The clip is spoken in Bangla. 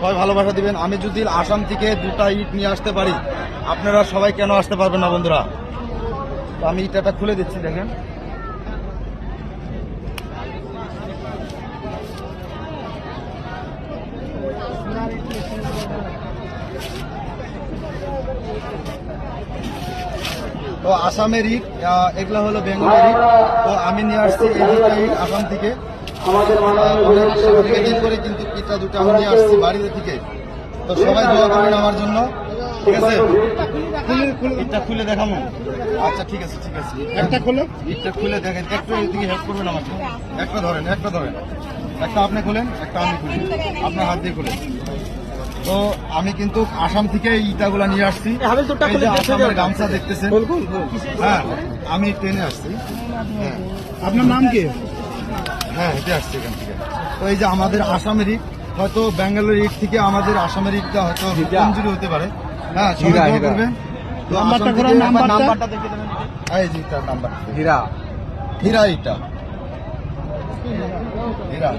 সবাই ভালোবাসা দিবেন। আমি যদি আসাম থেকে 2টা ইট নিয়ে আসতে পারি, আপনারা সবাই কেন আসতে পারবেন না বন্ধুরা? তো আমি ইটাটা খুলে দিচ্ছি, দেখেন। তো আসামের ইট, এগুলা হলো বেঙ্গলের ইট। তো আমি নিয়ে আসছি এই 2টা ইট আসাম থেকে। দিন করে কিন্তু ইটটা 2টা আমি নিয়ে আসছি বাড়িতে থেকে। তো সবাই দোয়া করবেন আমার জন্য, ঠিক আছে? ইটটা খুলে দেখাবো। আচ্ছা ঠিক আছে, ঠিক আছে। একটা খোলো। ইটটা খুলে দেখেন, একটু এদিকে হেল্প করবেন আমাকে। একটা ধরেন, একটা ধরেন। একটা আপনি খুলেন, একটা আমি খুলি। আপনার হাত দিয়ে খুলেন। তো আমি কিন্তু আসাম থেকে ইটাগুলা নিয়ে আসছি। এই যে আসামের গামছা দেখতেছেন, হ্যাঁ আমি ট্রেনে আসছি। হ্যাঁ, আপনার নাম কি? হ্যাঁ হেঁটে আসছি এখান থেকে। তো এই যে আমাদের আসামের ইট, হয়তো ব্যাঙ্গালোর ইট থেকে আমাদের আসামের ইটটা হয়তো কমজোরি হতে পারে। হ্যাঁ, সবাই দোয়া করবেন। তো নাম্বারটা করো, নাম্বারটা দেখে দেবেন। এই যে এটার নাম্বার, হীরা ইটা, হীরা।